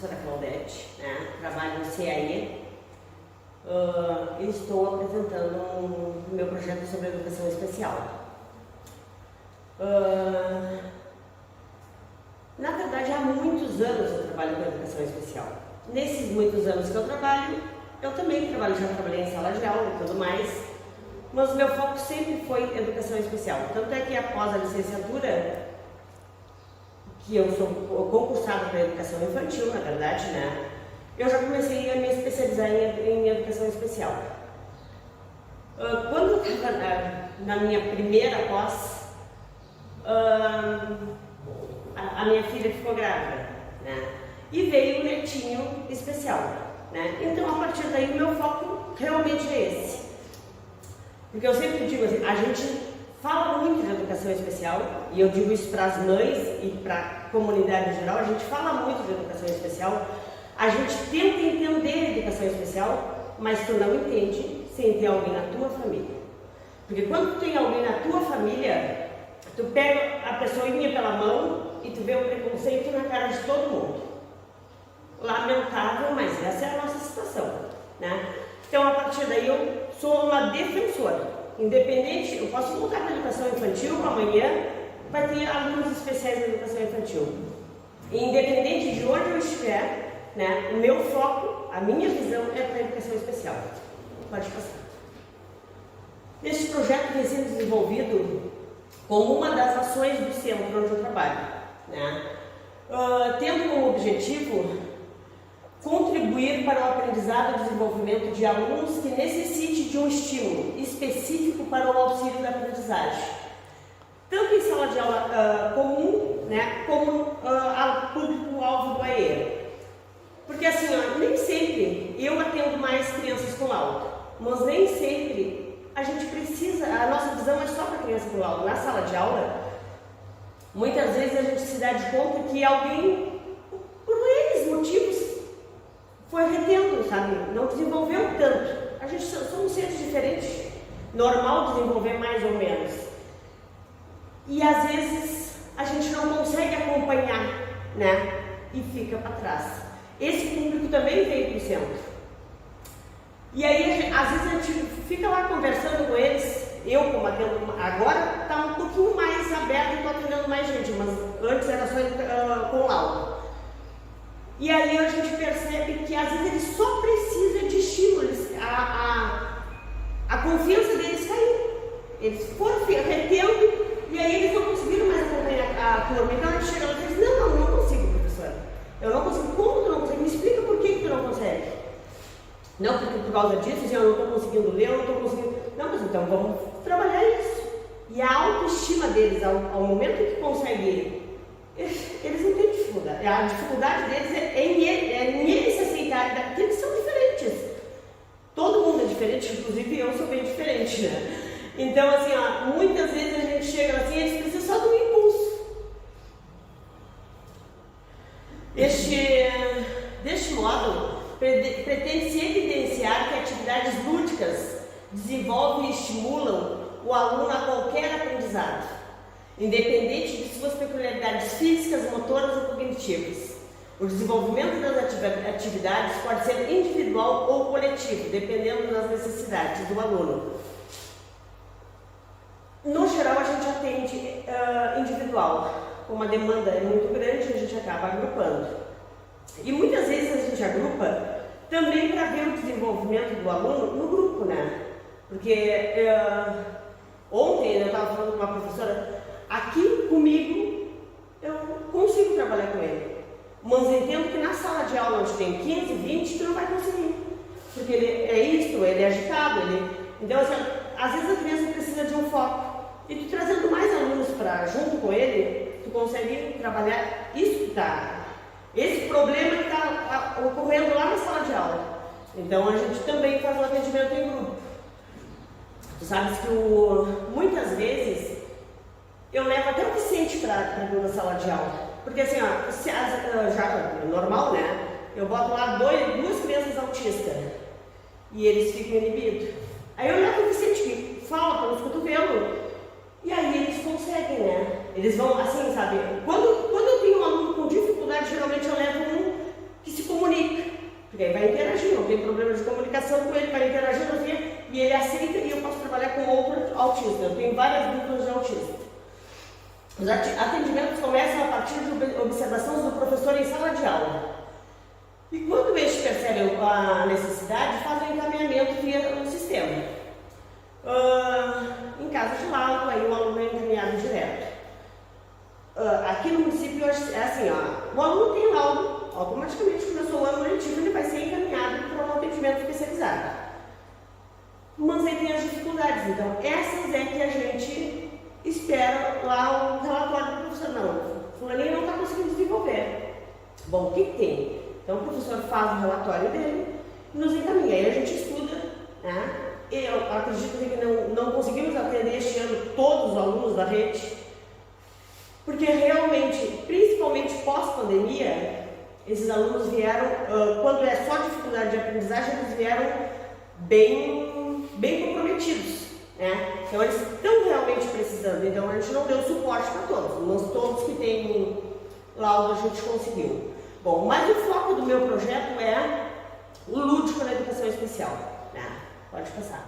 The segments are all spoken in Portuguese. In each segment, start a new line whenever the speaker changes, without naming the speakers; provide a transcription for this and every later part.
professora Claudete, né? Trabalho no CAE e estou apresentando o meu projeto sobre educação especial. Na verdade, há muitos anos eu trabalho com educação especial. Nesses muitos anos que eu trabalho, eu também já trabalhei em sala de aula e tudo mais, mas o meu foco sempre foi educação especial. Tanto é que após a licenciatura, que eu sou concursada para educação infantil, na verdade, né? Eu já comecei a me especializar em educação especial. Quando eu estava na minha primeira pós, a minha filha ficou grávida, né? E veio o netinho especial, né? Então, a partir daí, o meu foco realmente é esse. Porque eu sempre digo assim, a gente fala muito de educação especial, e eu digo isso para as mães e para a comunidade em geral, a gente fala muito de educação especial, a gente tenta entender a educação especial, mas tu não entende sem ter alguém na tua família. Porque quando tu tem alguém na tua família, tu pega a pessoinha pela mão e tu vê o preconceito na cara de todo mundo. Lamentável, mas essa é a nossa situação, né? Então, a partir daí, eu sou uma defensora. Independente, eu posso voltar para a educação infantil, amanhã vai ter alunos especiais na educação infantil. E independente de onde eu estiver, né, o meu foco, a minha visão é para a educação especial. Pode passar. Este projeto tem sido desenvolvido como uma das ações do centro onde eu trabalho, né? Tendo como objetivo contribuir para o aprendizado e desenvolvimento de alunos que necessitem de um estímulo específico para o auxílio da aprendizagem, tanto em sala de aula comum, né, como ao público-alvo do AE. Porque assim, nem sempre eu atendo mais crianças com laudo, mas nem sempre a gente precisa, a nossa visão é só para criança com laudo. Na sala de aula, muitas vezes a gente se dá de conta que alguém, por N motivos, foi retendo, sabe? Não desenvolveu tanto. A gente somos seres diferentes, normal desenvolver mais ou menos. E às vezes a gente não consegue acompanhar, né? E fica para trás. Esse público também veio para o centro. E aí, às vezes a gente fica lá conversando com eles. Eu, como atendo, agora está um pouquinho mais aberto e estou atendendo mais gente, mas antes era só com laudo. E aí a gente percebe que às vezes eles só precisam de estímulos, a confiança deles caiu. Eles foram retendo e aí eles não conseguiram mais acompanhar a turma. Então a gente chega lá e diz, não consigo, professora. Eu não consigo. Como tu não consegue? Me explica por que tu não consegue. Não, porque por causa disso, eu não estou conseguindo ler, eu não estou conseguindo... Não, mas então vamos trabalhar isso. E a autoestima deles, ao momento que conseguem, eles não têm dificuldade. A dificuldade deles é em eles se aceitarem, porque eles são diferentes. Todo mundo é diferente, inclusive eu sou bem diferente, né? Então, assim, muitas vezes a gente chega assim, eles precisam só de um impulso. Deste modo, pretende-se evidenciar que atividades lúdicas desenvolvem e estimulam o aluno a qualquer aprendizado, independente de suas peculiaridades físicas, motoras ou cognitivas. O desenvolvimento das atividades pode ser individual ou coletivo, dependendo das necessidades do aluno. No geral, a gente atende individual. Como a demanda é muito grande, a gente acaba agrupando. E muitas vezes a gente agrupa também para ver o desenvolvimento do aluno no grupo, né? Porque ontem eu estava falando com uma professora, aqui comigo eu consigo trabalhar com ele, mas entendo que na sala de aula onde tem 15, 20, tu não vai conseguir, porque ele é isso, ele é agitado, então assim, às vezes a criança precisa de um foco, e tu trazendo mais alunos junto com ele, tu consegue trabalhar isso que esse problema que está ocorrendo lá na sala de aula. Então a gente também faz o atendimento em grupo. Tu sabes que muitas vezes eu levo até o Vicente para a sala de aula. Porque assim, já normal, né? Eu boto lá duas crianças autistas e eles ficam inibidos. Aí eu levo o Vicente que fala pelos cotovelos e aí eles conseguem, né? Eles vão assim, sabe? Quando eu tenho um aluno com dificuldade, geralmente eu levo um que se comunica, porque aí vai interagir, não tem problema de comunicação com ele, vai interagir, e ele aceita e eu posso trabalhar com outro autista. Eu tenho várias duplas de autista. Os atendimentos começam a partir de observações do professor em sala de aula. E quando eles percebem a necessidade, fazem o encaminhamento via o sistema. Em caso de laudo, aí o aluno é encaminhado direto. Aqui no município é assim, ó, o aluno tem laudo, automaticamente começou o ano letivo, ele vai ser encaminhado para um atendimento especializado. Mas aí tem as dificuldades, então essas é que a gente espera lá o relatório do professor. Não, fulaninho não está conseguindo desenvolver. Bom, o que tem? Então o professor faz o relatório dele e nos encaminha, aí a gente estuda, né? Eu acredito que não conseguimos atender este ano todos os alunos da rede, porque realmente, principalmente pós-pandemia, esses alunos vieram, quando é só dificuldade de aprendizagem, eles vieram bem comprometidos, né? Então eles estão realmente precisando, então a gente não deu suporte para todos, mas todos que têm laudo a gente conseguiu. Bom, mas o foco do meu projeto é o lúdico na educação especial, né? Pode passar.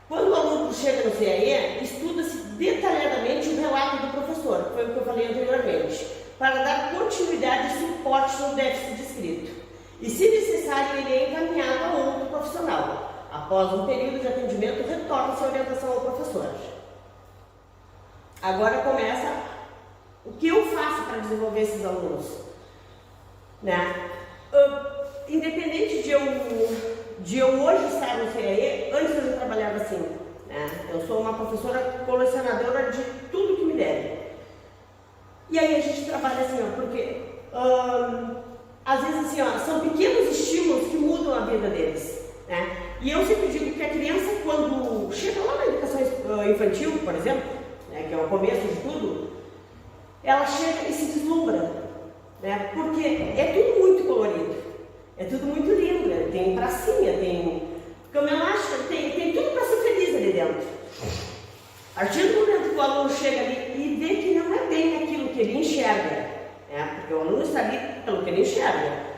Quando o aluno chega no CAE, estuda-se detalhadamente o relato do professor, foi o que eu falei anteriormente, para dar continuidade e suporte no déficit descrito. E, se necessário, ele é encaminhado a outro profissional. Após um período de atendimento, retorna-se a orientação ao professor. Agora começa o que eu faço para desenvolver esses alunos, né? Independente de eu hoje estar no CAE, antes eu já trabalhava assim, né? Eu sou uma professora colecionadora de tudo que me derem. E aí a gente trabalha assim, ó, porque às vezes assim, ó, são pequenos estímulos que mudam a vida deles, né? E eu sempre digo que a criança, quando chega lá na educação infantil, por exemplo, né, que é o começo de tudo, ela chega e se deslumbra, né? Porque é tudo muito colorido, é tudo muito lindo, né? Tem pracinha, tem cama elástica, tem tudo para ser feliz ali dentro. A partir do momento que o aluno chega ali e vê que não é bem aquilo que ele enxerga, né? Porque o aluno está ali pelo que ele enxerga.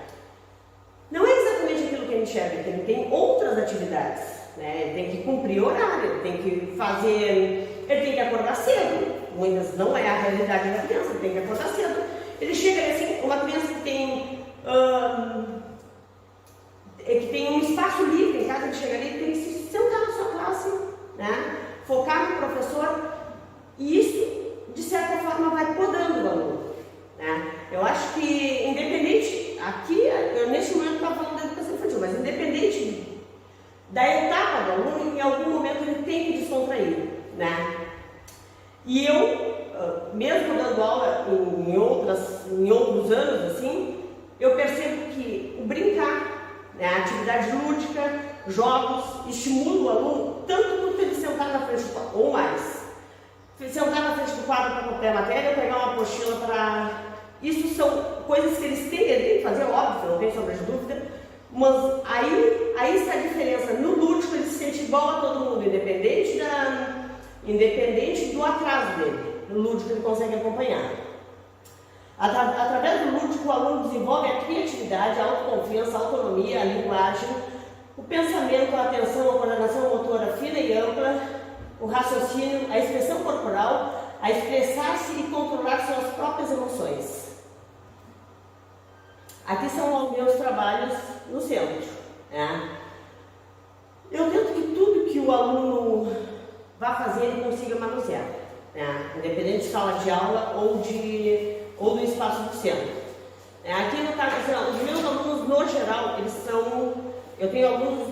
Não é exatamente aquilo que ele enxerga, que ele tem outras atividades, né? Ele tem que cumprir horário, ele tem que fazer, ele tem que acordar cedo. Muitas não é a realidade da criança, ele tem que acordar cedo. Ele chega assim, uma criança que tem um espaço livre em casa, ele chega ali, ele tem que se sentar na sua classe, né? Focar no professor, e isso, de certa forma, vai podando o aluno, né? Eu acho que, independente, aqui, eu neste momento estou falando da educação infantil, mas independente da etapa do aluno, em algum momento ele tem que descontrair, né? E eu, mesmo dando aula em outros anos, assim, eu percebo que o brincar, né, a atividade lúdica, jogos, estimula o aluno, tanto quanto ele sentar na frente do quadro, ou mais. Sentar na frente do quadro para qualquer matéria, pegar uma apostila para... Isso são coisas que eles têm que fazer, óbvio, não tem sombra de dúvida, mas aí está a diferença. No lúdico ele se sente igual a todo mundo, independente do atraso dele. No lúdico ele consegue acompanhar. Através do lúdico, o aluno desenvolve a criatividade, a autoconfiança, a autonomia, a linguagem, o pensamento, a atenção, a coordenação motora fina e ampla, o raciocínio, a expressão corporal, a expressar-se e controlar suas próprias emoções. Aqui são os meus trabalhos no centro, né? Eu tento que tudo que o aluno vá fazer ele consiga manusear, né? Independente de sala de aula ou do espaço do centro. Aqui no caso, os meus alunos, no geral, eles são... Eu tenho alunos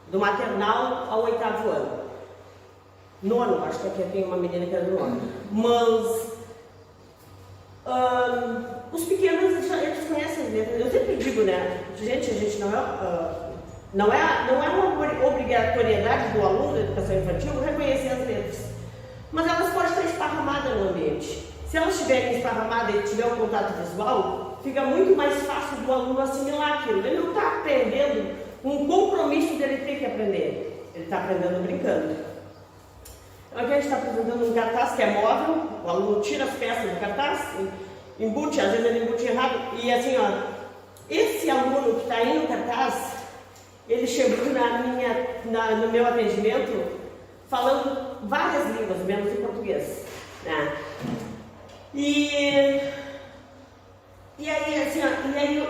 do maternal ao 8º ano. Nono, acho que aqui eu tenho uma menina que é do nono. Mas os pequenos, eles conhecem as letras. Eu sempre digo, né? Gente, a gente não é uma obrigatoriedade do aluno da educação infantil reconhecer as letras. Mas elas podem estar esparramadas no ambiente. Se elas estiverem esparramadas e tiver um contato visual, fica muito mais fácil do aluno assimilar aquilo. Ele não está aprendendo um compromisso dele ter que aprender. Ele está aprendendo brincando. Então aqui a gente está apresentando um cartaz que é móvel, o aluno tira as peças do cartaz embute, às vezes ele embute errado. E assim, ó, esse aluno que está aí no cartaz, ele chegou no meu atendimento falando várias línguas, menos o português, né? E aí, assim, ó,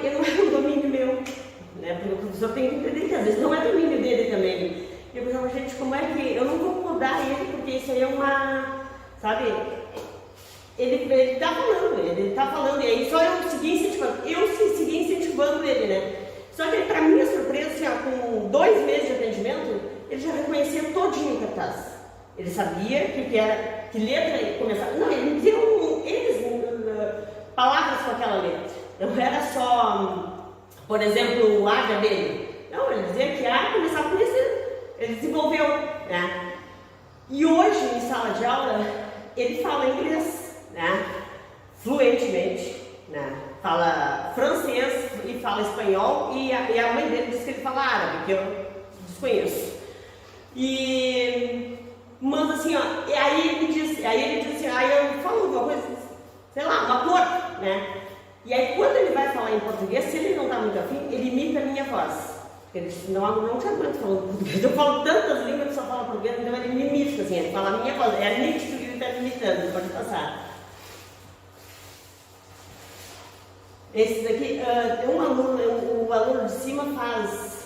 eu não é um domínio meu, né? Porque o professor tem que entender que às vezes não é domínio dele também. E eu pensava, gente, como é que... Eu não vou mudar ele, porque isso aí é uma... Sabe? Ele tá falando, e aí só eu segui incentivando ele, né? Só que pra minha surpresa, assim, ó, com 2 meses de atendimento, ele já reconhecia todinho o cartaz. Ele sabia que letra ele começava. Não, ele me deu palavras com aquela letra. Não era só, por exemplo, o H dele. Não, ele dizia que A começava com esse. Ele desenvolveu, né? E hoje, em sala de aula, ele fala inglês, né? Fluentemente, né? Fala francês e fala espanhol, e a mãe dele diz que ele fala árabe, que eu desconheço. Mas assim, ó, aí ele diz assim, aí eu falo alguma coisa, sei lá, uma cor, né? E aí quando ele vai falar em português, se ele não está muito afim, ele imita a minha voz. Ele disse, não te aguento falando português, eu falo tantas línguas que só falo português, então ele me imita, assim, ele fala a minha voz, é nítido que ele está me imitando, pode passar. Esse daqui, o aluno de cima faz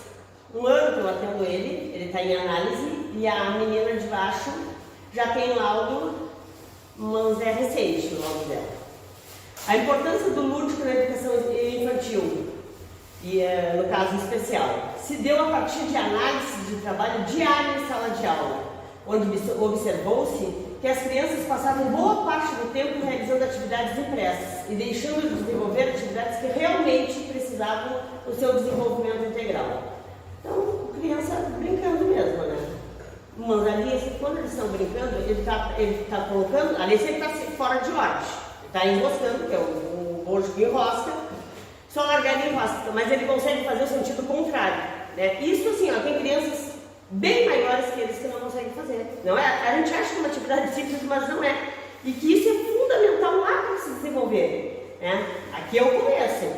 1 ano que eu atendo ele está em análise, e a menina de baixo já tem laudo, mas é recente o laudo dela. A importância do lúdico na educação infantil, e no caso especial, se deu a partir de análise de trabalho diário em sala de aula, onde observou-se que as crianças passavam boa parte do tempo realizando atividades impressas e deixando de desenvolver atividades que realmente precisavam do seu desenvolvimento integral. Então, criança brincando mesmo, né? Mas ali, quando eles estão brincando, ele tá colocando, ali ele está fora de ordem, está enroscando, que é o bojo que enrosca, só largar ele enrosca, mas ele consegue fazer o sentido contrário, né? Isso assim, ó, tem crianças bem maiores que eles que não conseguem fazer. Não é? A gente acha que é uma atividade simples, mas não é. E que isso é fundamental lá para se desenvolver, né? Aqui é o começo.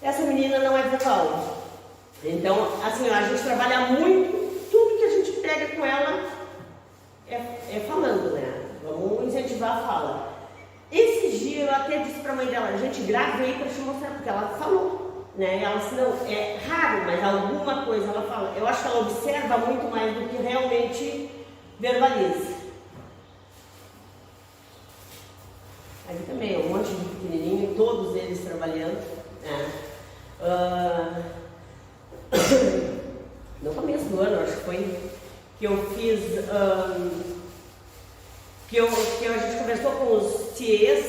Essa menina não é verbal. Então, assim, ó, a gente trabalha muito, tudo que a gente pega com ela é falando, né? Vamos incentivar a fala. Esse dia eu até disse para a mãe dela, gente, gravei para te mostrar, porque ela falou, né? Ela disse, não, é raro, mas alguma coisa ela fala. Eu acho que ela observa muito mais do que realmente verbaliza. Aí também, um monte de pequenininho, todos eles trabalhando, né? No começo do ano, acho que foi, que eu fiz, que a gente conversou com os CIEs,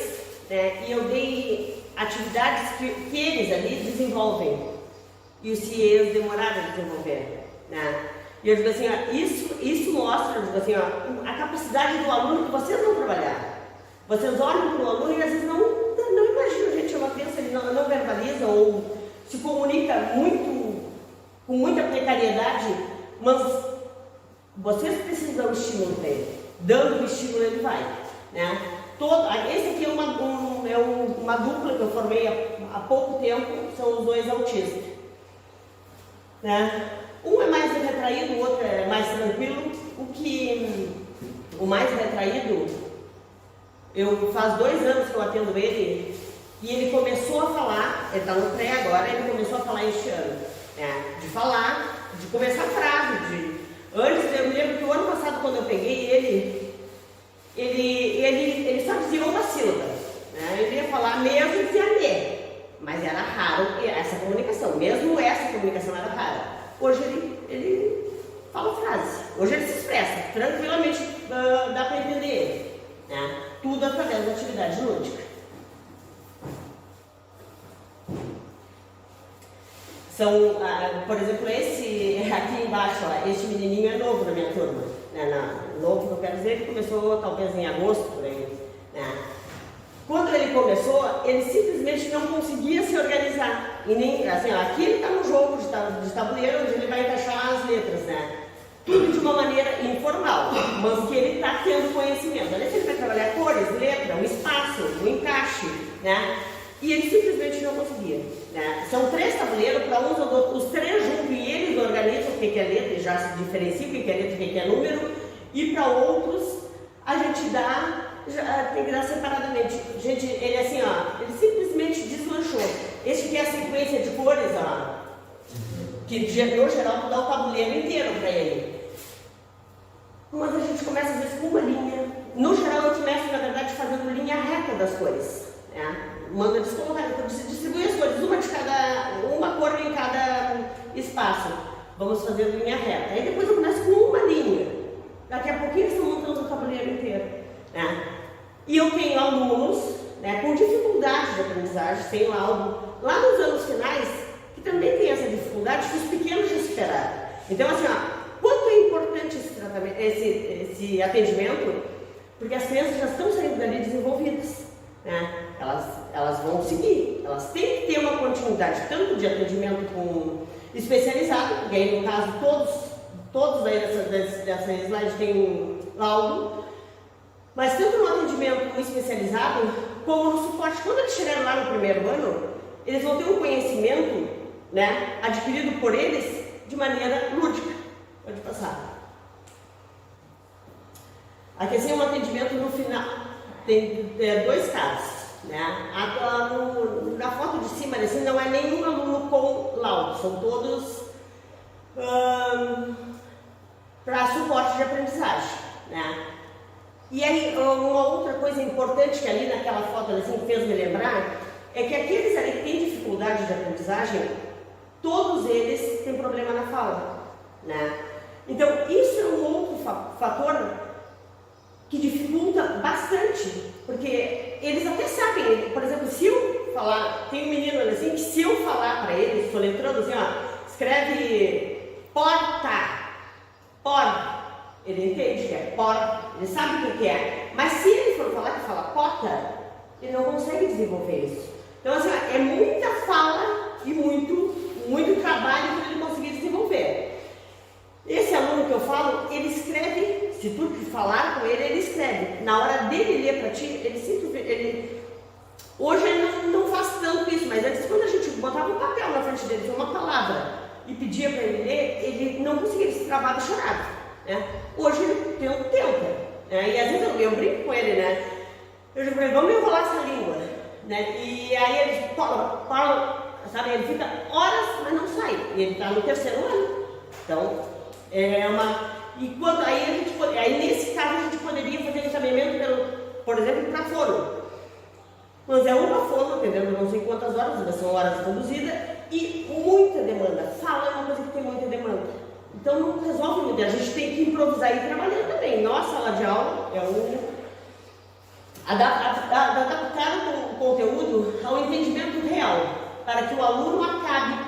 né, e eu dei atividades que eles ali desenvolvem, e os CIEs demoraram a desenvolver, né? E eu digo assim, ó, isso mostra, eu digo assim, ó, a capacidade do aluno que vocês vão trabalhar. Vocês olham para o aluno e às vezes não imaginam, gente, é uma criança, ele não verbaliza ou se comunica com muita precariedade, mas vocês precisam dar um estímulo para ele. Dando o estímulo ele vai, né? Esse aqui é uma dupla que eu formei há pouco tempo, são os 2 autistas, né? Um é mais retraído, o outro é mais tranquilo. O mais retraído, faz 2 anos que eu atendo ele, e ele começou a falar, ele está no pré agora, ele começou a falar este ano, né? De falar, de começar a frase, antes, eu me lembro que o ano passado, quando eu peguei ele só dizia uma sílaba, né? Ele ia falar mesmo e dizia me, mas era raro essa comunicação, mesmo essa comunicação era rara. Hoje ele fala frase, hoje ele se expressa, tranquilamente dá para entender ele, né? Tudo através da atividade lúdica. Por exemplo, esse aqui embaixo, ó, esse menininho é novo na minha turma, né? Novo, que eu quero dizer, ele começou talvez em agosto, por aí, né? Quando ele começou, ele simplesmente não conseguia se organizar. E nem, assim, ó, aqui ele está no jogo de tabuleiro, onde ele vai encaixar as letras, né? Tudo de uma maneira informal, mas que ele está tendo conhecimento. Aliás, ele vai trabalhar cores, letra, o espaço, o encaixe, né? E ele simplesmente não conseguia, né? São 3 tabuleiros, para uns eu dou os 3 juntos e eles organizam o que é letra e já se diferencia o que é letra e o que é número, e para outros a gente dá, tem que dar separadamente. Gente, ele assim, ó, ele simplesmente deslanchou. Esse aqui é a sequência de cores, ó, que no geral tu dá o tabuleiro inteiro para ele. Mas a gente começa às vezes com uma linha. No geral eu começo, na verdade, fazendo linha reta das cores, né? Manda descolocar, distribui as cores, uma cor em cada espaço. Vamos fazer linha reta. Aí depois eu começo com uma linha. Daqui a pouquinho estão montando o tabuleiro inteiro, né? E eu tenho alunos, né, com dificuldade de aprendizagem, sem laudo, lá nos anos finais, que também tem essa dificuldade que os pequenos já superaram. Então, assim, ó, quanto é importante esse tratamento, esse atendimento, porque as crianças já estão saindo dali desenvolvidas, né? Elas vão seguir, elas têm que ter uma continuidade, tanto de atendimento com especializado, porque aí no caso todos aí dessa slide têm laudo, mas tanto no atendimento especializado, como no suporte. Quando eles chegarem lá no primeiro ano, eles vão ter um conhecimento, né, adquirido por eles de maneira lúdica. Pode passar. Aqui assim é um atendimento no final, tem 2 casos, né? Na foto de cima, assim, não é nenhum aluno com laudo, são todos para suporte de aprendizagem, né? E aí, uma outra coisa importante que ali naquela foto assim, fez me lembrar, é que aqueles ali que têm dificuldade de aprendizagem, todos eles têm problema na fala, né? Então, isso é um outro fator que dificulta bastante, porque eles até sabem, por exemplo, se eu falar, tem um menino assim, que se eu falar para ele, soletrando assim, ó, escreve porta, ele entende que é porta, ele sabe o que é, mas se ele for falar que fala porta, ele não consegue desenvolver isso. Então, assim, é muita fala e muito trabalho para ele conseguir desenvolver. Esse aluno que eu falo, ele escreve, se tu falar com ele, ele escreve. Na hora dele ler para ti, hoje ele não faz tanto isso, mas antes, quando a gente botava um papel na frente dele, uma palavra, e pedia para ele ler, ele não conseguia, ele se travava e chorava, né? Hoje ele tenta, né? E às vezes eu brinco com ele, né? Eu digo para ele, vamos enrolar essa língua, né? E aí ele fala, sabe, ele fica horas, mas não sai. E ele está no 3º ano. Então, aí nesse caso a gente poderia fazer encaminhamento por exemplo, para fono. Mas é uma fono, atendendo não sei quantas horas, mas são horas conduzidas, e muita demanda. Fala é uma coisa que tem muita demanda. Então não resolve muito, a gente tem que improvisar e ir trabalhando também. Nossa sala de aula é adaptar o conteúdo ao entendimento real, para que o aluno acabe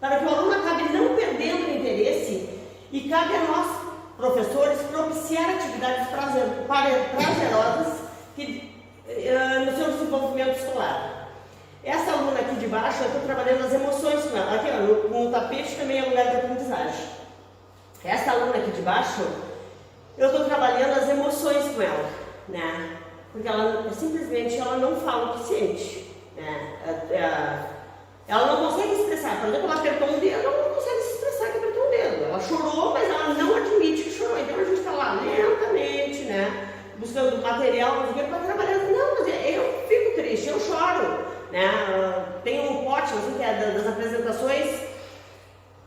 para que o aluno acabe não perdendo o interesse, e cabe a nós, professores, propiciar atividades prazerosas no seu desenvolvimento escolar. Essa aluna aqui de baixo, eu estou trabalhando as emoções com ela. Aqui, ó, no tapete também é lugar de aprendizagem. Essa aluna aqui de baixo, eu estou trabalhando as emoções com ela, né? Porque ela simplesmente não fala o que sente, né? Ela não consegue expressar. Por exemplo, ela apertou um dedo, ela não consegue se expressar que apertou um dedo. Ela chorou, mas ela não admite que chorou. Então a gente está lá lentamente, né? Buscando material para trabalhar. Não, mas eu fico triste, eu choro, né? Tem um pote assim, que é das apresentações.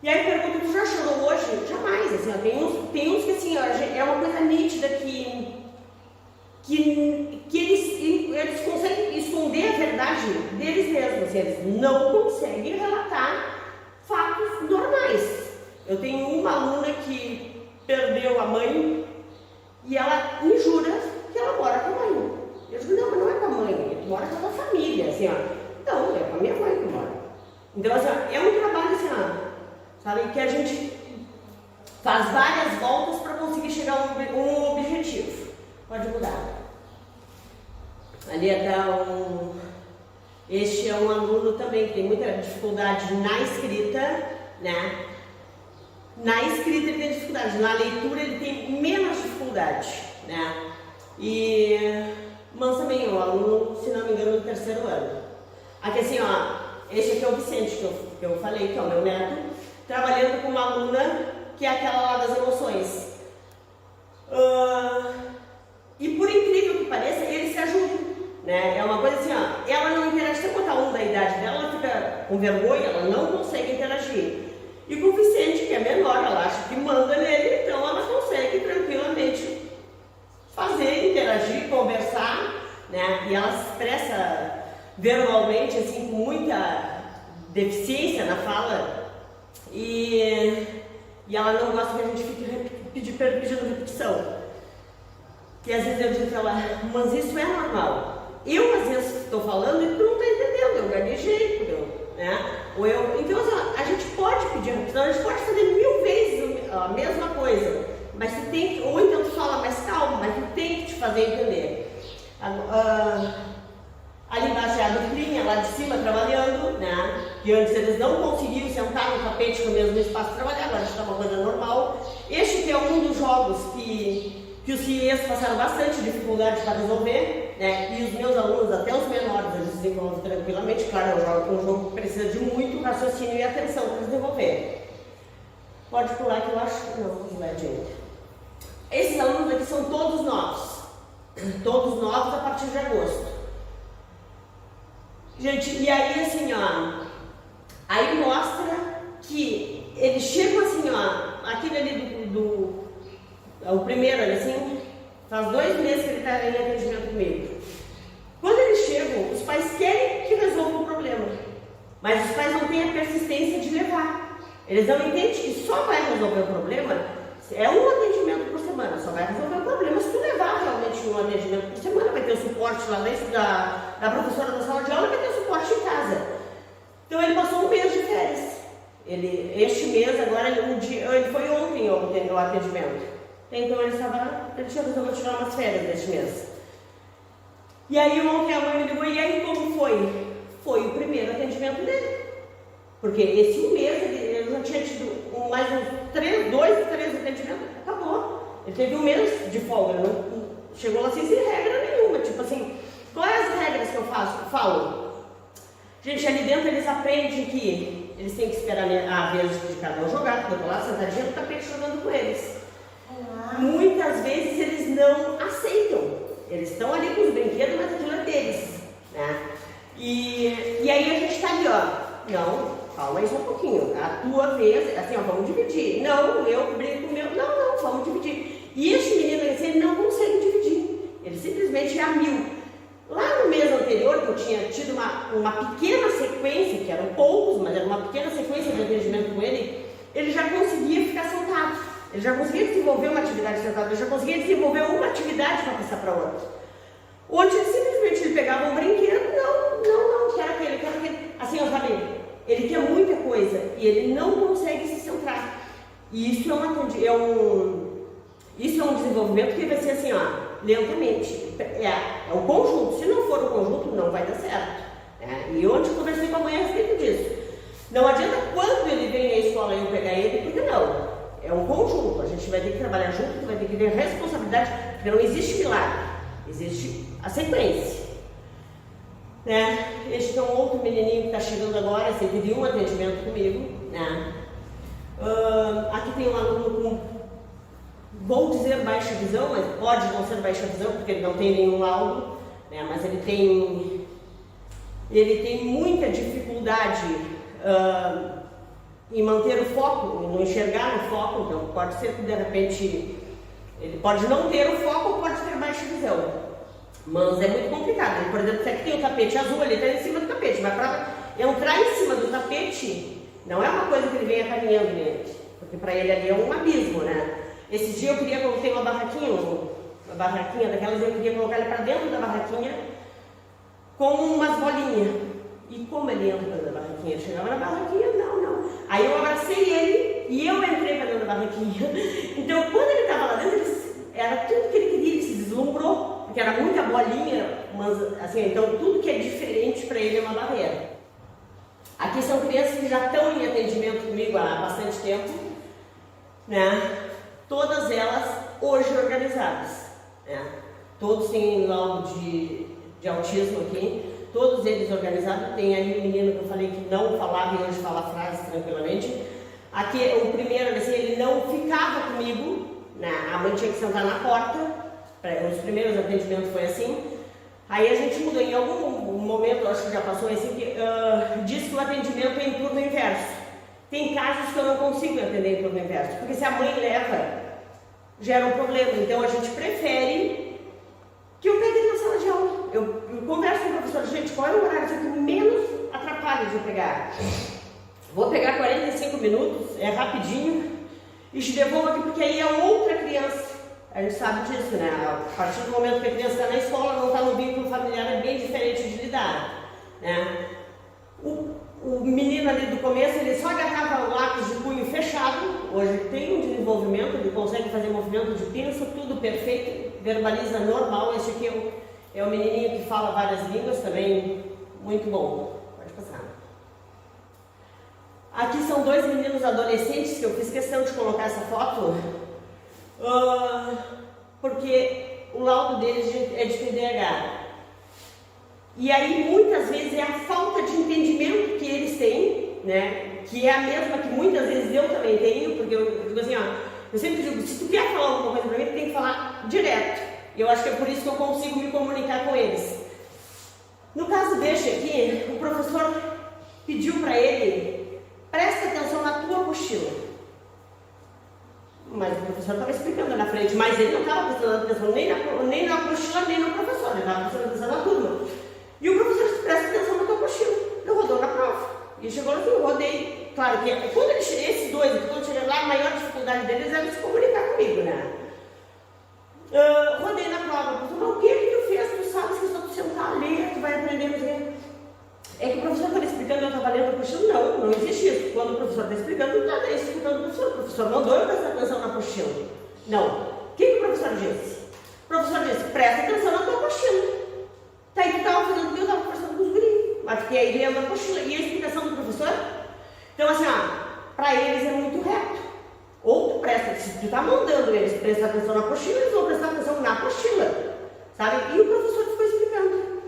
E aí pergunta, tu já chorou hoje? Jamais, assim, ó, tem uns que assim, ó, é uma coisa nítida que eles conseguem esconder a verdade deles mesmos, assim, eles não conseguem relatar fatos normais. Eu tenho uma aluna que perdeu a mãe e ela me jura que ela mora com a mãe. Eu digo, não, mas não é com a mãe, tu mora com a tua família, assim, ó. Não, é com a minha mãe que mora. Então, assim, ó, é um trabalho assim, ó, sabe, que a gente faz várias voltas para conseguir chegar a um objetivo. Pode mudar. Ali está este é um aluno também que tem muita dificuldade na escrita, né? Na escrita ele tem dificuldade, na leitura ele tem menos dificuldade, né? Mas também é um aluno, se não me engano, do 3º ano. Aqui assim, ó, esse aqui é o Vicente, que eu falei, que é o meu neto, trabalhando com uma aluna que é aquela lá das emoções. E por incrível que pareça, eles se ajudam, né? É uma coisa assim, ó, ela não interage, se eu botar um da idade dela, ela fica com vergonha, ela não consegue interagir. E com o Vicente, que é menor, ela acha que manda nele, então ela consegue tranquilamente fazer, interagir, conversar, né? E ela se expressa verbalmente, assim, com muita deficiência na fala, e ela não gosta que a gente fique pedindo repetição. E às vezes eu digo para ela, mas isso é normal. Eu às vezes estou falando e tu não está entendendo, eu gaguejei, né? Então assim, a gente pode pedir repetição, a gente pode fazer 1000 vezes a mesma coisa, mas tu tem que, ou então tu fala mais calmo, mas tu tem que te fazer entender. Ali embaixo é a Duplinha, lá de cima trabalhando, né? Que antes eles não conseguiam sentar no tapete no mesmo espaço para trabalhar, agora está uma coisa normal. Este que é um dos jogos que os CIEs passaram bastante dificuldade para resolver, né? E os meus alunos, até os menores, eles desenvolvem tranquilamente. Claro, é um jogo que precisa de muito raciocínio e atenção para desenvolver. Pode pular que eu acho que não, não vai adiante. Esses alunos aqui são todos novos a partir de agosto. Gente, e aí assim, ó, aí mostra que eles chegam assim, ó, aquele ali o primeiro ali assim, faz 2 meses que ele está em atendimento comigo. Quando eles chegam, os pais querem que resolva o problema, mas os pais não têm a persistência de levar. Eles não entendem que só vai resolver o problema, é um atendimento por semana, só vai resolver o problema se tu levar realmente um atendimento por semana, vai ter o suporte lá dentro da professora da sala de aula, vai ter o suporte em casa. Então ele passou 1 mês de férias. Este mês, agora, ele foi ontem o atendimento. Então ele tinha resolvido tirar umas férias deste mês. E aí ontem a mãe me ligou, e aí como foi? Foi o primeiro atendimento dele. Porque esse 1 mês ele já tinha tido mais uns 2, 3 atendimentos, acabou. Ele teve 1 mês de folga, não chegou lá sem regra nenhuma. Tipo assim, quais as regras que eu falo? Gente, ali dentro eles aprendem que eles têm que esperar a vez de cada um jogar, porque eu tô lá sentadinha no tapete jogando com eles. Muitas vezes eles não aceitam. Eles estão ali com os brinquedos, mas aquilo é deles, né? E aí a gente está ali, ó. Não, calma aí só um pouquinho. A tua vez, assim, ó, vamos dividir. Não, eu brinco com o meu. Não, vamos dividir. E este menino, ele não consegue dividir. Ele simplesmente é a 1000. Lá no mês anterior, que eu tinha tido uma pequena sequência, que eram poucos, mas era uma pequena sequência de atendimento com ele já conseguia ficar sentado. Ele já conseguia desenvolver uma atividade sentado, ele já conseguia desenvolver uma atividade para passar para outra. Onde simplesmente ele pegava um brinquedo, não, quero aquele. Assim, ó, sabe, ele quer muita coisa e ele não consegue se centrar. E isso isso é um desenvolvimento que vai ser assim, ó, lentamente. É o conjunto. Se não for o conjunto, não vai dar certo. Né? E ontem conversei com a mãe a respeito disso. Não adianta quando ele vem à escola eu pegar ele, porque não. É um conjunto, a gente vai ter que trabalhar junto, vai ter que ter responsabilidade, porque não existe milagre, existe a sequência. Né? Este é um outro menininho que está chegando agora, esse aqui de um atendimento comigo. Né? Aqui tem um aluno com, vou dizer baixa visão, mas pode não ser baixa visão, porque ele não tem nenhum laudo, né? Mas ele tem muita dificuldade em manter o foco, em não enxergar no foco. Então pode ser que de repente ele pode não ter o foco ou pode ter baixa visão, mas é muito complicado. Ele, por exemplo, se aqui tem o tapete azul, ele está em cima do tapete, mas para entrar em cima do tapete não é uma coisa que ele venha caminhando nele, porque para ele ali é um abismo, né? Esses dias eu queria colocar uma barraquinha daquelas, eu queria colocar ele para dentro da barraquinha com umas bolinhas. E como ele entra dentro da barraquinha? Ele chegava na barraquinha, não. Aí eu abracei ele e eu entrei para dentro da barraquinha. Então, quando ele estava lá dentro, era tudo que ele queria, ele se deslumbrou, porque era muita bolinha, mas assim, então tudo que é diferente para ele é uma barreira. Aqui são crianças que já estão em atendimento comigo há bastante tempo, né? Todas elas hoje organizadas, né? todos têm laudo de autismo aqui, todos eles organizados. Tem aí um menino que eu falei que não falava e hoje fala frases tranquilamente. Aqui, o primeiro, assim, ele não ficava comigo, né? A mãe tinha que sentar na porta, os primeiros atendimentos foi assim. Aí a gente mudou, em algum momento, acho que já passou assim, que diz que o atendimento é em turno inverso. Tem casos que eu não consigo atender em turno inverso, porque se a mãe leva, gera um problema. Então a gente prefere que eu pegue na sala de aula. Eu converso com o professor, gente, qual é o horário que menos atrapalha de eu pegar? Vou pegar 45 minutos, é rapidinho, e te devolvo aqui, porque aí é outra criança. A gente sabe disso, né? A partir do momento que a criança está na escola, não está no vínculo familiar, é bem diferente de lidar, né? O menino ali do começo, ele só agarrava o lápis de punho fechado. Hoje ele tem um desenvolvimento, ele consegue fazer movimento de pinça, tudo perfeito, verbaliza normal. Esse aqui é o menininho que fala várias línguas também, muito bom. Pode passar. Aqui são dois meninos adolescentes que eu fiz questão de colocar essa foto, porque o laudo deles é de TDAH. E aí muitas vezes é a falta de entendimento que eles têm, né? Que é a mesma que muitas vezes eu também tenho, porque eu digo assim, ó, eu sempre digo, se tu quer falar alguma coisa pra mim, tu tem que falar direto. E eu acho que é por isso que eu consigo me comunicar com eles. No caso deste aqui, o professor pediu para ele, presta atenção na tua apostila. Mas o professor estava explicando na frente, mas ele não estava prestando atenção nem na apostila, nem no professor, ele estava prestando atenção na turma. E o professor disse, presta atenção na tua apostila. Eu rodou na prova. E chegou assim, eu rodei. Claro que quando esses dois, quando chegaram lá, a maior dificuldade deles era se comunicar comigo, né? Rodei na prova. O professor, mas o que tu fez? Tu sabes que só tu sentar a ler, tu vai aprender a ler. É que o professor estava explicando, eu estava lendo a apostila. Não existe isso. Quando o professor está explicando, não está escutando o professor. O professor mandou eu prestar atenção na apostila. Não. O que o professor disse? O professor disse, presta atenção na tua apostila. Tá aí que estava fazendo o que eu estava conversando com os guris. Mas fiquei aí lendo a apostila. E a explicação do professor? Então, assim, para eles é muito reto. Ou tu presta, se tu está mandando eles prestar atenção na apostila, eles vão prestar atenção na apostila. Sabe? E o professor ficou explicando.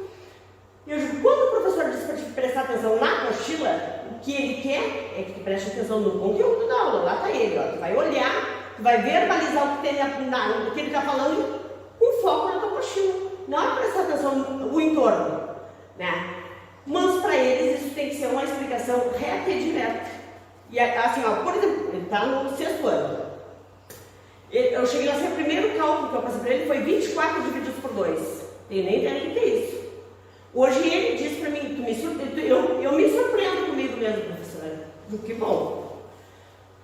E eu digo, quando o professor diz para te prestar atenção na apostila, o que ele quer é que tu preste atenção no conteúdo da aula. Lá está ele, ó. Tu vai olhar, tu vai verbalizar o que, o que ele está falando com foco na tua apostila. Não é prestar atenção no entorno, né? Mas para eles isso tem que ser uma explicação reta e direta. E assim, ó, por exemplo, ele está no 6º ano. Eu cheguei lá, o primeiro cálculo que eu passei para ele foi 24 divididos por 2. Ele nem entende o que é isso. Hoje ele disse para mim, eu me surpreendo comigo mesmo, professora. Que bom.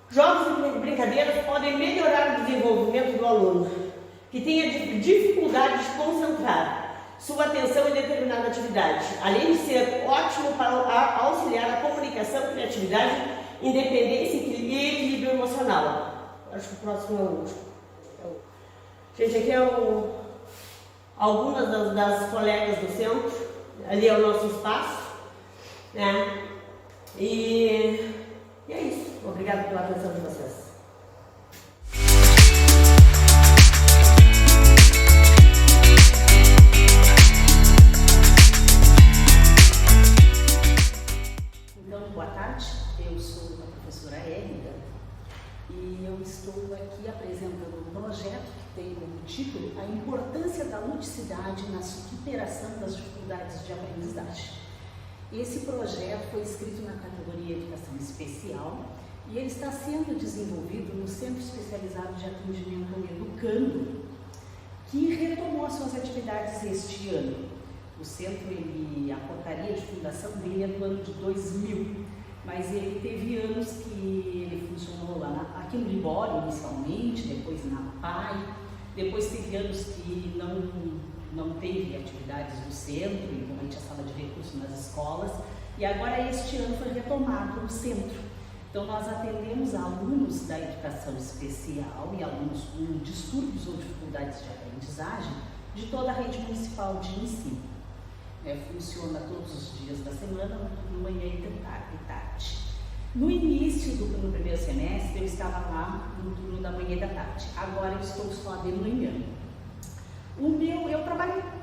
Jogos e brincadeiras podem melhorar o desenvolvimento do aluno, que tenha dificuldade de concentrar sua atenção em determinada atividade, além de ser ótimo para auxiliar a comunicação, criatividade, independência e equilíbrio emocional. Acho que o próximo é o último. Gente, aqui é algumas das colegas do centro, ali é o nosso espaço, né? E é isso. Obrigada pela atenção de vocês.
Boa tarde, eu sou a professora Érica e eu estou aqui apresentando um projeto que tem como título a importância da ludicidade na superação das dificuldades de aprendizagem. Esse projeto foi escrito na categoria Educação Especial e ele está sendo desenvolvido no Centro Especializado de Atendimento ao Educando, que retomou as suas atividades este ano. O centro, a portaria de fundação dele é do ano de 2000, mas ele teve anos que ele funcionou lá aqui no Libório inicialmente, depois na PAI, depois teve anos que não teve atividades no centro, igualmente a sala de recursos nas escolas, e agora este ano foi retomado no centro. Então nós atendemos alunos da educação especial e alunos com distúrbios ou dificuldades de aprendizagem de toda a rede municipal de ensino. Funciona todos os dias da semana, no turno manhã e tarde. No início no primeiro semestre, eu estava lá no turno da manhã e da tarde. Agora eu estou só de manhã. Eu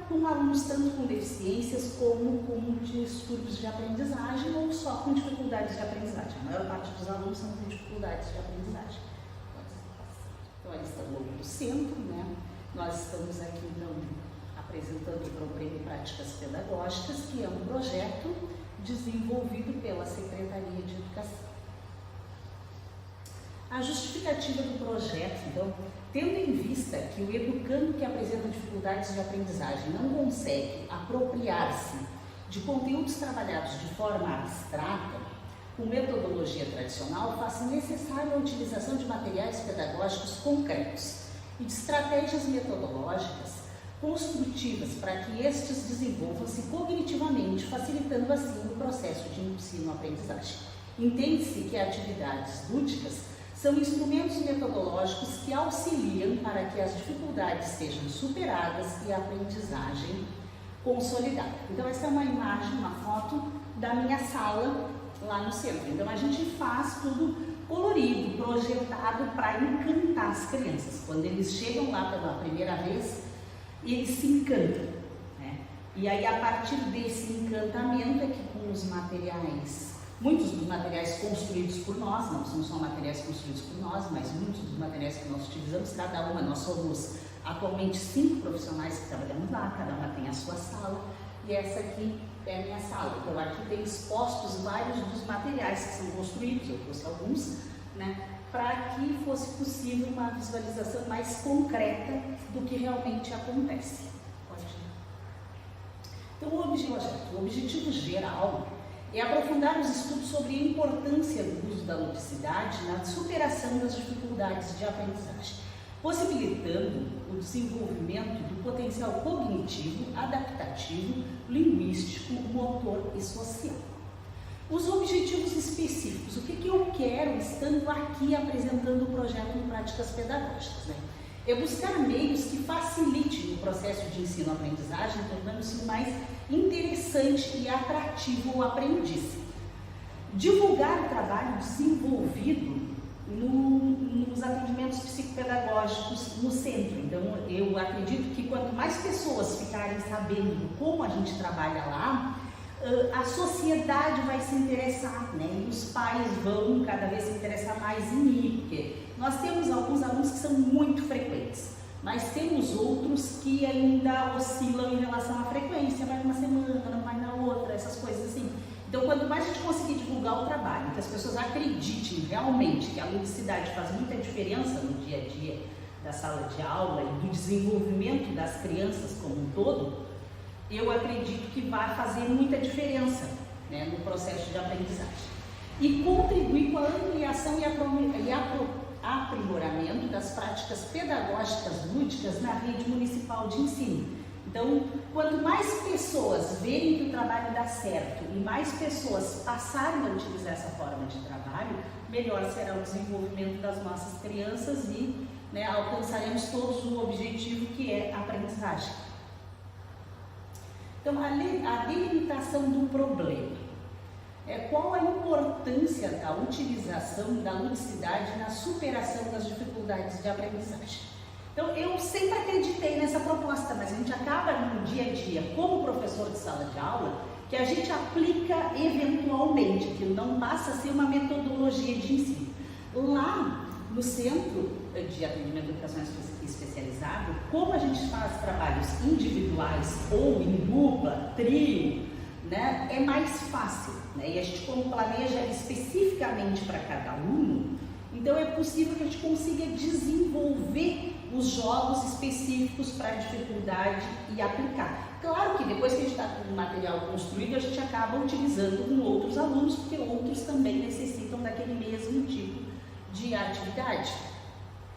com alunos tanto com deficiências como com distúrbios de aprendizagem ou só com dificuldades de aprendizagem. A maior parte dos alunos são com dificuldades de aprendizagem. Então, eles estão logo do centro, né? Nós estamos aqui, então, apresentando para o Prêmio Práticas Pedagógicas, que é um projeto desenvolvido pela Secretaria de Educação. A justificativa do projeto, então, tendo em vista que o educando que apresenta dificuldades de aprendizagem não consegue apropriar-se de conteúdos trabalhados de forma abstrata, com metodologia tradicional, faz necessária a utilização de materiais pedagógicos concretos e de estratégias metodológicas construtivas para que estes desenvolvam-se cognitivamente, facilitando assim o processo de ensino-aprendizagem. Entende-se que atividades lúdicas são instrumentos metodológicos que auxiliam para que as dificuldades sejam superadas e a aprendizagem consolidada. Então, essa é uma imagem, uma foto da minha sala lá no centro. Então, a gente faz tudo colorido, projetado para encantar as crianças. Quando eles chegam lá pela primeira vez, eles se encantam, né? E aí, a partir desse encantamento é que com os materiais, muitos dos materiais construídos por nós, não são só materiais construídos por nós, mas muitos dos materiais que nós utilizamos, cada uma, nós somos atualmente 5 profissionais que trabalhamos lá, cada uma tem a sua sala, e essa aqui é a minha sala. Então aqui tem expostos vários dos materiais que são construídos, eu trouxe alguns, né, para que fosse possível uma visualização mais concreta do que realmente acontece. Pode ir. Então o objetivo geral é aprofundar os estudos sobre a importância do uso da ludicidade na superação das dificuldades de aprendizagem, possibilitando o desenvolvimento do potencial cognitivo, adaptativo, linguístico, motor e social. Os objetivos específicos, o que eu quero estando aqui apresentando o projeto em práticas pedagógicas, né? É buscar meios que facilitem o processo de ensino-aprendizagem, tornando-se mais interessante e atrativo o aprendiz. Divulgar o trabalho desenvolvido nos atendimentos psicopedagógicos no centro. Então, eu acredito que quanto mais pessoas ficarem sabendo como a gente trabalha lá, a sociedade vai se interessar, né? E os pais vão cada vez se interessar mais em ir, porque nós temos alguns alunos que são muito frequentes, mas temos outros que ainda oscilam em relação à frequência, vai numa semana, não vai na outra, essas coisas assim. Então, quanto mais a gente conseguir divulgar o trabalho, que as pessoas acreditem realmente que a ludicidade faz muita diferença no dia a dia da sala de aula e do desenvolvimento das crianças como um todo, eu acredito que vai fazer muita diferença, né, no processo de aprendizagem. E contribuir com a ampliação e aprimoramento das práticas pedagógicas lúdicas na rede municipal de ensino. Então, quanto mais pessoas verem que o trabalho dá certo e mais pessoas passarem a utilizar essa forma de trabalho, melhor será o desenvolvimento das nossas crianças e, né, alcançaremos todos o objetivo que é a aprendizagem. Então, a delimitação do problema. Qual a importância da utilização da ludicidade na superação das dificuldades de aprendizagem? Então, eu sempre acreditei nessa proposta, mas a gente acaba no dia a dia, como professor de sala de aula, que a gente aplica eventualmente, que não passa a ser uma metodologia de ensino. Lá no Centro de Atendimento à Educação Especializado, como a gente faz trabalhos individuais ou em dupla, trio, né, é mais fácil, né? E a gente, como planeja especificamente para cada aluno, então é possível que a gente consiga desenvolver os jogos específicos para a dificuldade e aplicar. Claro que depois que a gente está com o material construído, a gente acaba utilizando com outros alunos, porque outros também necessitam daquele mesmo tipo de atividade,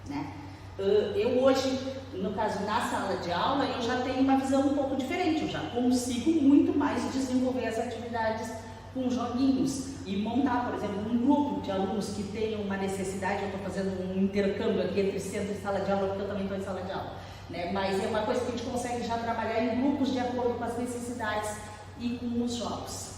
né? Eu hoje, no caso na sala de aula, eu já tenho uma visão um pouco diferente, eu já consigo muito mais desenvolver as atividades com joguinhos e montar, por exemplo, um grupo de alunos que tenham uma necessidade. Eu estou fazendo um intercâmbio aqui entre centro e sala de aula, porque eu também estou em sala de aula, né? Mas é uma coisa que a gente consegue já trabalhar em grupos de acordo com as necessidades e com os jogos.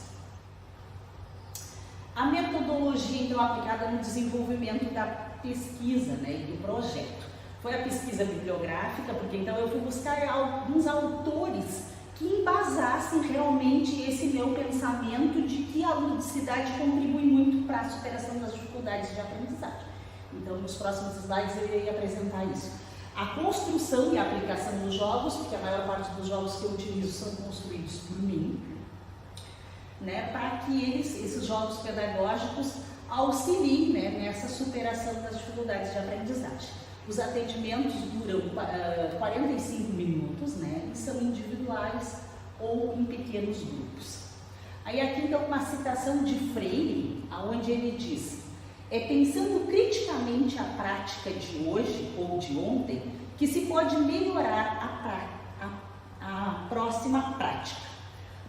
A metodologia, então, aplicada no desenvolvimento da pesquisa, né, e do projeto. foi a pesquisa bibliográfica, porque então eu fui buscar alguns autores que embasassem realmente esse meu pensamento de que a ludicidade contribui muito para a superação das dificuldades de aprendizagem. Então, nos próximos slides eu irei apresentar isso. A construção e a aplicação dos jogos, porque a maior parte dos jogos que eu utilizo são construídos por mim, né, para que esses jogos pedagógicos auxiliem, né, nessa superação das dificuldades de aprendizagem. Os atendimentos duram 45 minutos, né, e são individuais ou em pequenos grupos. Aí aqui então uma citação de Freire, onde ele diz: é pensando criticamente a prática de hoje ou de ontem que se pode melhorar a próxima prática.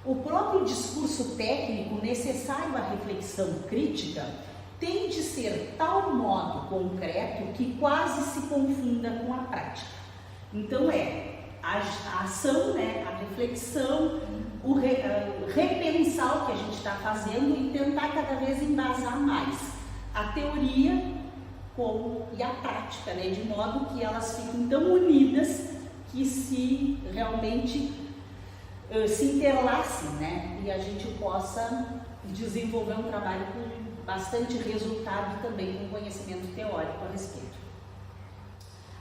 O próprio discurso técnico necessário à reflexão crítica tem de ser tal modo concreto que quase se confunda com a prática. Então a ação, né, a reflexão, o repensar o que a gente está fazendo e tentar cada vez embasar mais a teoria e a prática, né, de modo que elas fiquem tão unidas que se realmente se interlacem, né, e a gente possa desenvolver um trabalho com bastante resultado e também com conhecimento teórico a respeito.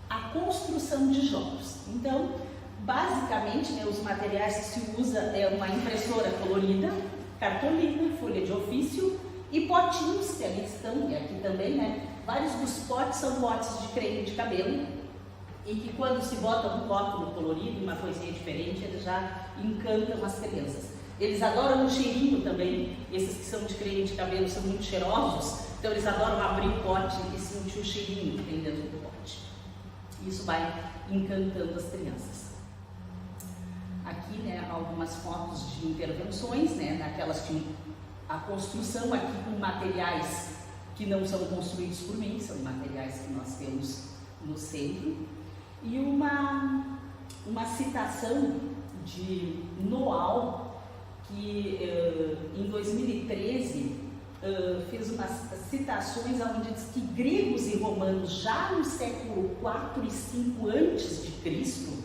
A construção de jogos. Então, basicamente, né, os materiais que se usa é uma impressora colorida, cartolina, folha de ofício e potinhos que ali estão, e aqui também, né, vários dos potes são potes de creme de cabelo e que quando se bota um rótulo colorido, uma coisinha diferente, eles já encantam as crianças. Eles adoram o cheirinho também, esses que são de creme de cabelo são muito cheirosos, então eles adoram abrir o pote e sentir o cheirinho que tem dentro do pote. Isso vai encantando as crianças. Aqui, né, algumas fotos de intervenções, né, naquelas que a construção aqui com materiais que não são construídos por mim, são materiais que nós temos no centro. E uma citação de Noal, que em 2013 fez umas citações onde diz que gregos e romanos já no século IV e V antes de Cristo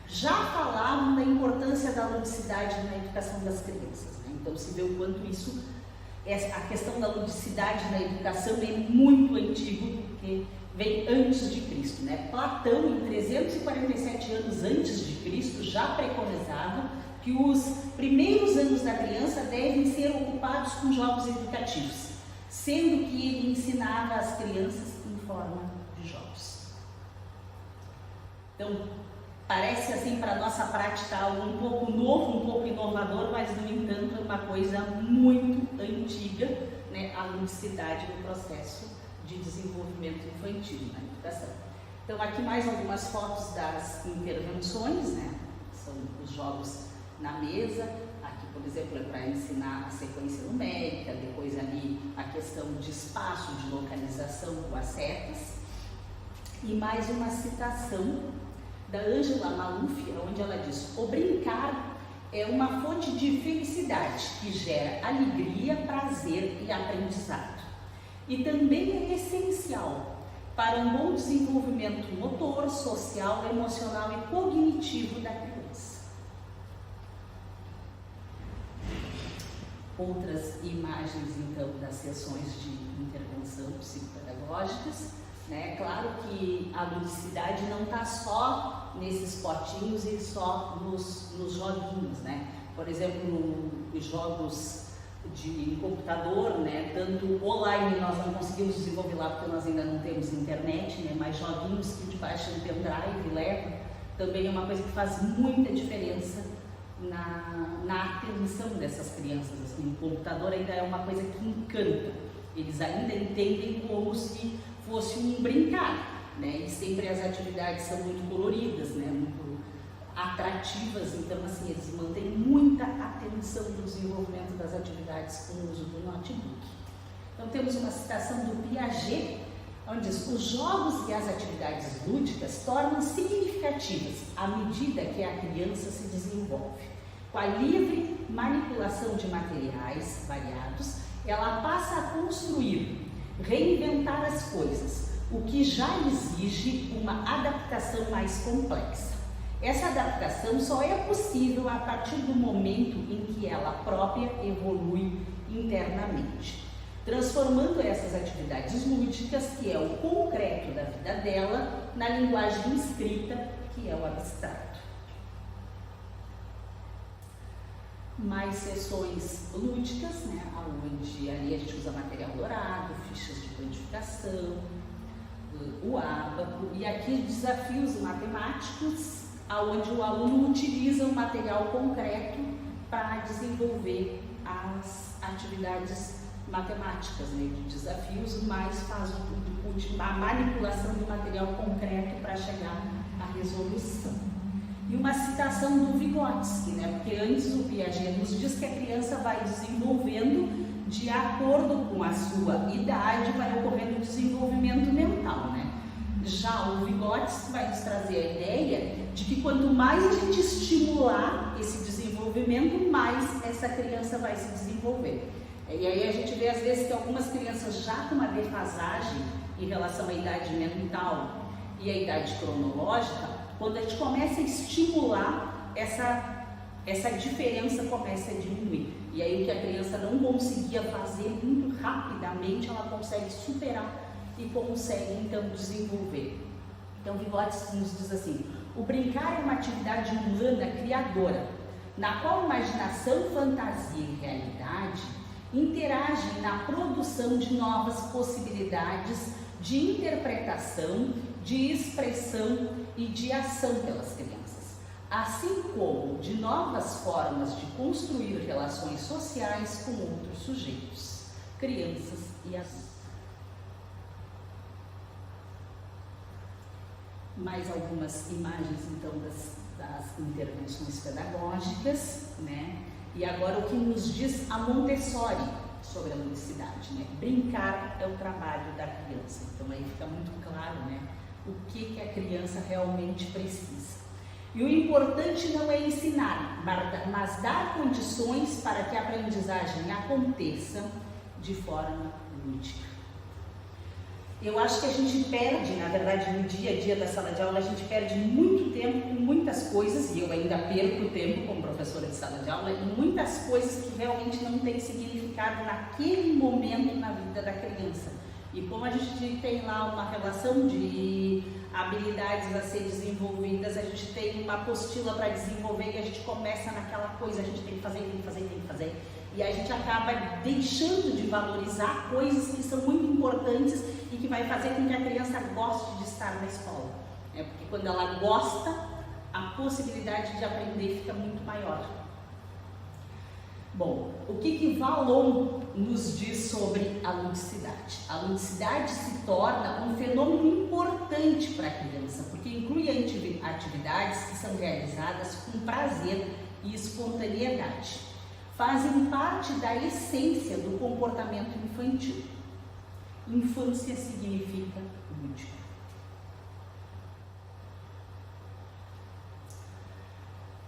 já falavam da importância da ludicidade na educação das crianças, né? Então se vê o quanto isso, a questão da ludicidade na educação é muito antigo, porque vem antes de Cristo, né? Platão, em 347 anos antes de Cristo, já preconizava que os primeiros anos da criança devem ser ocupados com jogos educativos, sendo que ele ensinava as crianças em forma de jogos. Então, parece assim para a nossa prática algo um pouco novo, um pouco inovador, mas no entanto é uma coisa muito antiga, né, a ludicidade no processo de desenvolvimento infantil na educação. Então aqui mais algumas fotos das intervenções, né, são os jogos na mesa. Aqui, por exemplo, é para ensinar a sequência numérica, depois ali a questão de espaço, de localização com as setas. E mais uma citação da Angela Maluf, onde ela diz: o brincar é uma fonte de felicidade que gera alegria, prazer e aprendizado. E também é essencial para um bom desenvolvimento motor, social, emocional e cognitivo da criança. Outras imagens, então, das sessões de intervenção psicopedagógicas, né? Claro que a ludicidade não está só nesses potinhos e só nos joguinhos, né? Por exemplo, os jogos de computador, né? Tanto online nós não conseguimos desenvolver lá porque nós ainda não temos internet, né? Mas joguinhos que a gente baixa no pendrive e leva, também é uma coisa que faz muita diferença na atenção dessas crianças. Assim, o computador ainda é uma coisa que encanta, eles ainda entendem como se fosse um brincar, né? E sempre as atividades são muito coloridas, né? Muito atrativas, então assim, eles mantêm muita atenção no desenvolvimento das atividades com o uso do notebook. Então temos uma citação do Piaget, onde diz: os jogos e as atividades lúdicas tornam-se significativas à medida que a criança se desenvolve. Com a livre manipulação de materiais variados, ela passa a construir, reinventar as coisas, o que já exige uma adaptação mais complexa. Essa adaptação só é possível a partir do momento em que ela própria evolui internamente, transformando essas atividades lúdicas, que é o concreto da vida dela, na linguagem escrita, que é o abstrato. Mais sessões lúdicas, né, onde ali a gente usa material dourado, fichas de quantificação, o ábaco, e aqui desafios matemáticos, onde o aluno utiliza o material concreto para desenvolver as atividades matemáticas, né, de desafios, mas faz a manipulação do material concreto para chegar à resolução. E uma citação do Vygotsky, né, porque antes o Piaget nos diz que a criança vai desenvolvendo de acordo com a sua idade, vai ocorrendo o desenvolvimento mental, né? Já o Vygotsky vai nos trazer a ideia de que quanto mais a gente estimular esse desenvolvimento, mais essa criança vai se desenvolver. E aí a gente vê às vezes que algumas crianças já com uma defasagem em relação à idade mental e à idade cronológica, quando a gente começa a estimular, essa diferença começa a diminuir. E aí o que a criança não conseguia fazer muito rapidamente, ela consegue superar e consegue então desenvolver. Então Vygotsky nos diz assim: o brincar é uma atividade humana criadora, na qual imaginação, fantasia e realidade interagem na produção de novas possibilidades de interpretação, de expressão e de ação pelas crianças, assim como de novas formas de construir relações sociais com outros sujeitos, crianças e adultos. Mais algumas imagens então das intervenções pedagógicas, né? E agora o que nos diz a Montessori sobre a ludicidade, né? Brincar é o trabalho da criança. Então aí fica muito claro, né, o que a criança realmente precisa. E o importante não é ensinar, mas dar condições para que a aprendizagem aconteça de forma lúdica. Eu acho que a gente perde, na verdade, no dia a dia da sala de aula, a gente perde muito tempo com muitas coisas, e eu ainda perco tempo como professora de sala de aula, em muitas coisas que realmente não têm significado naquele momento na vida da criança. E como a gente tem lá uma relação de habilidades a ser desenvolvidas, a gente tem uma apostila para desenvolver e a gente começa naquela coisa, a gente tem que fazer, tem que fazer, tem que fazer. E a gente acaba deixando de valorizar coisas que são muito importantes e que vai fazer com que a criança goste de estar na escola. Porque quando ela gosta, a possibilidade de aprender fica muito maior. Bom, o que Vallon nos diz sobre a ludicidade? A ludicidade se torna um fenômeno importante para a criança, porque inclui atividades que são realizadas com prazer e espontaneidade. Fazem parte da essência do comportamento infantil. Infância significa lúdico.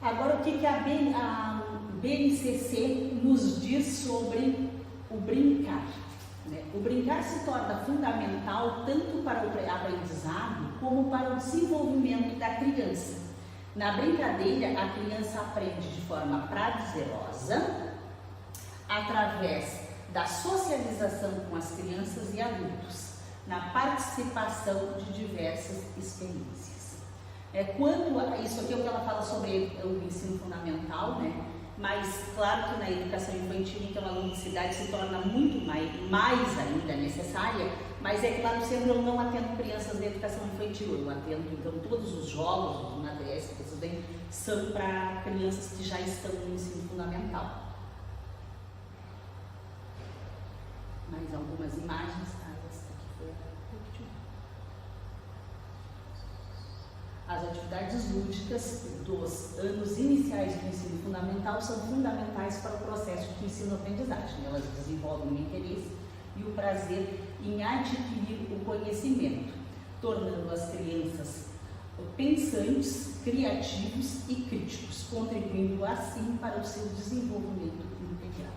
Agora, o que a BNCC nos diz sobre o brincar? O brincar se torna fundamental tanto para o aprendizado como para o desenvolvimento da criança. Na brincadeira, a criança aprende de forma prazerosa, através da socialização com as crianças e adultos, na participação de diversas experiências. Quanto a isso aqui é o que ela fala sobre o ensino fundamental, né? Mas claro que na educação infantil, então, a ludicidade se torna muito mais ainda necessária, mas é que lá no centro eu não atendo crianças de educação infantil, eu atendo então todos os jogos, os materiais que vocês têm, são para crianças que já estão no ensino fundamental. Mais algumas imagens, essa aqui foi a última. As atividades lúdicas dos anos iniciais do ensino fundamental são fundamentais para o processo de ensino-aprendizagem. Elas desenvolvem o interesse e o prazer em adquirir o conhecimento, tornando as crianças pensantes, criativos e críticos, contribuindo assim para o seu desenvolvimento integral.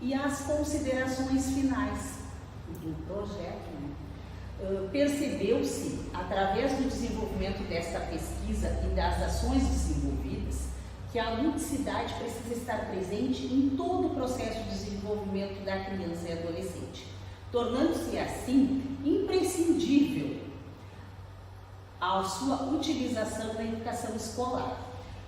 E as considerações finais. do projeto, né, percebeu-se, através do desenvolvimento desta pesquisa e das ações desenvolvidas, que a ludicidade precisa estar presente em todo o processo de desenvolvimento da criança e adolescente, tornando-se assim imprescindível a sua utilização na educação escolar.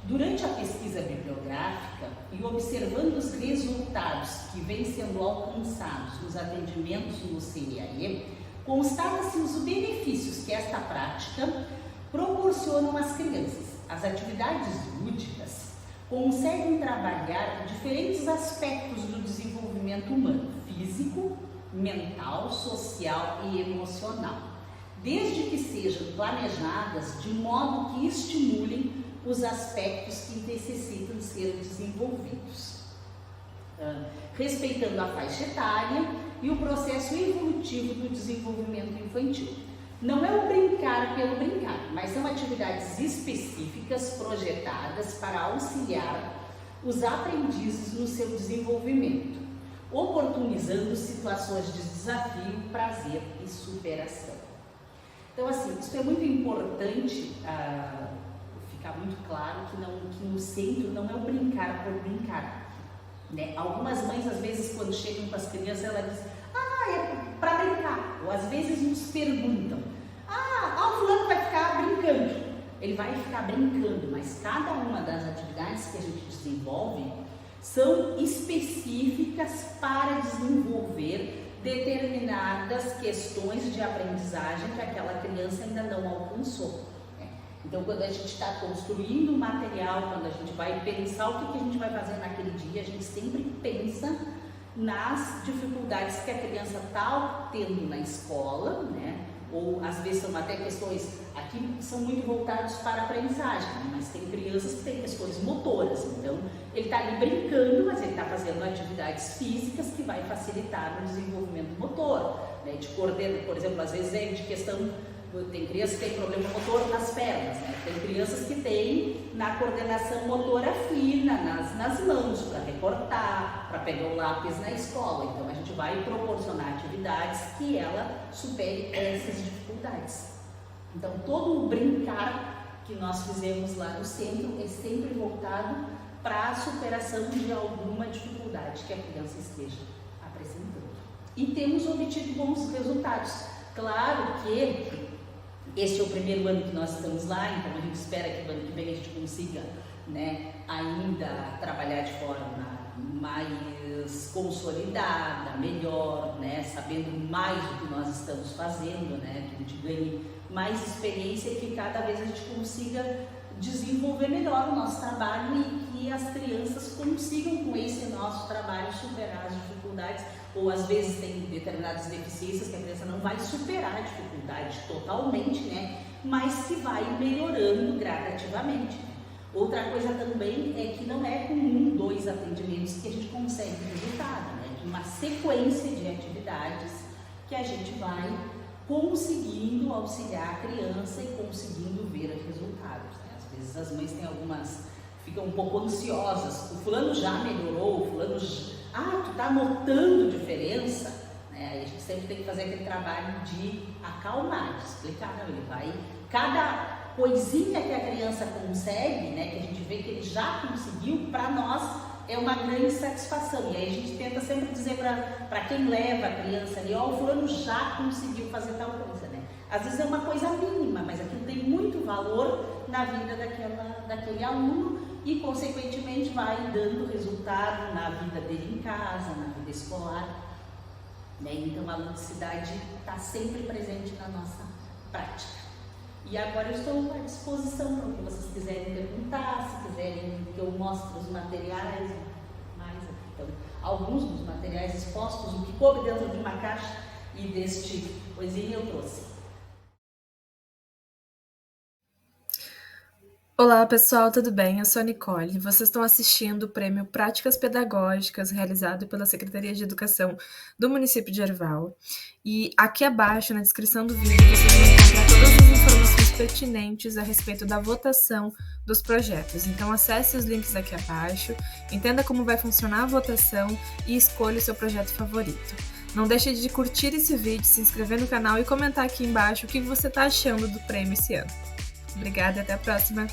Durante a pesquisa bibliográfica e observando os resultados que vêm sendo alcançados nos atendimentos no CIAE, constata-se os benefícios que esta prática proporcionam às crianças. As atividades lúdicas conseguem trabalhar diferentes aspectos do desenvolvimento humano, físico, mental, social e emocional, desde que sejam planejadas de modo que estimulem os aspectos que necessitam ser desenvolvidos, respeitando a faixa etária e o processo evolutivo do desenvolvimento infantil. Não é o brincar pelo brincar, mas são atividades específicas projetadas para auxiliar os aprendizes no seu desenvolvimento, oportunizando situações de desafio, prazer e superação. Então, assim, isso é muito importante ficar muito claro que no centro não é o brincar por brincar, né? Algumas mães, às vezes, quando chegam com as crianças, elas dizem, é para brincar, ou às vezes nos perguntam, o fulano vai ficar brincando. Ele vai ficar brincando, mas cada uma das atividades que a gente desenvolve são específicas para desenvolver determinadas questões de aprendizagem que aquela criança ainda não alcançou. Então, quando a gente está construindo um material, quando a gente vai pensar o que a gente vai fazer naquele dia, a gente sempre pensa nas dificuldades que a criança está tendo na escola, né? Ou às vezes são até questões, aqui são muito voltados para a aprendizagem, né? Mas tem crianças que têm questões motoras, então ele está ali brincando, mas ele está fazendo atividades físicas que vai facilitar o desenvolvimento motor, né? De coordenação, por exemplo, às vezes é de questão. Tem crianças que têm problema motor nas pernas, né? Tem crianças que têm na coordenação motora fina, nas mãos, para recortar, para pegar o lápis na escola. Então a gente vai proporcionar atividades que ela supere essas dificuldades. Então todo o brincar que nós fizemos lá no centro é sempre voltado para a superação de alguma dificuldade que a criança esteja apresentando. E temos obtido bons resultados. Claro que este é o primeiro ano que nós estamos lá, então a gente espera que o ano que vem a gente consiga, né, ainda trabalhar de forma mais consolidada, melhor, né, sabendo mais do que nós estamos fazendo, né, que a gente ganhe mais experiência e que cada vez a gente consiga desenvolver melhor o nosso trabalho e que as crianças consigam com esse nosso trabalho superar as dificuldades. Ou às vezes tem determinadas deficiências que a criança não vai superar a dificuldade totalmente, né? Mas que vai melhorando gradativamente. Outra coisa também é que não é com 1, 2 atendimentos que a gente consegue resultado, né? É uma sequência de atividades que a gente vai conseguindo auxiliar a criança e conseguindo ver resultados, né? Às vezes as mães têm ficam um pouco ansiosas, o fulano já melhorou, o fulano tu tá notando diferença, né? Aí a gente sempre tem que fazer aquele trabalho de acalmar, de explicar, não, ele vai, cada coisinha que a criança consegue, né, que a gente vê que ele já conseguiu, para nós é uma grande satisfação. E aí a gente tenta sempre dizer para quem leva a criança ali, o fulano já conseguiu fazer tal coisa, né? Às vezes é uma coisa mínima, mas aquilo tem muito valor na vida daquele aluno e, consequentemente, vai dando resultado na vida dele em casa, na vida escolar, né? Então, a ludicidade está sempre presente na nossa prática. E agora eu estou à disposição para o que vocês quiserem perguntar, se quiserem que eu mostre os materiais, então, alguns dos materiais expostos, o que coube dentro de uma caixa e deste coisinha eu trouxe.
Olá pessoal, tudo bem? Eu sou a Nicole. Vocês estão assistindo o Prêmio Práticas Pedagógicas realizado pela Secretaria de Educação do município de Erval. E aqui abaixo, na descrição do vídeo, vocês vão encontrar todas as informações pertinentes a respeito da votação dos projetos. Então acesse os links aqui abaixo, entenda como vai funcionar a votação e escolha o seu projeto favorito. Não deixe de curtir esse vídeo, se inscrever no canal e comentar aqui embaixo o que você está achando do prêmio esse ano. Obrigada e até a próxima!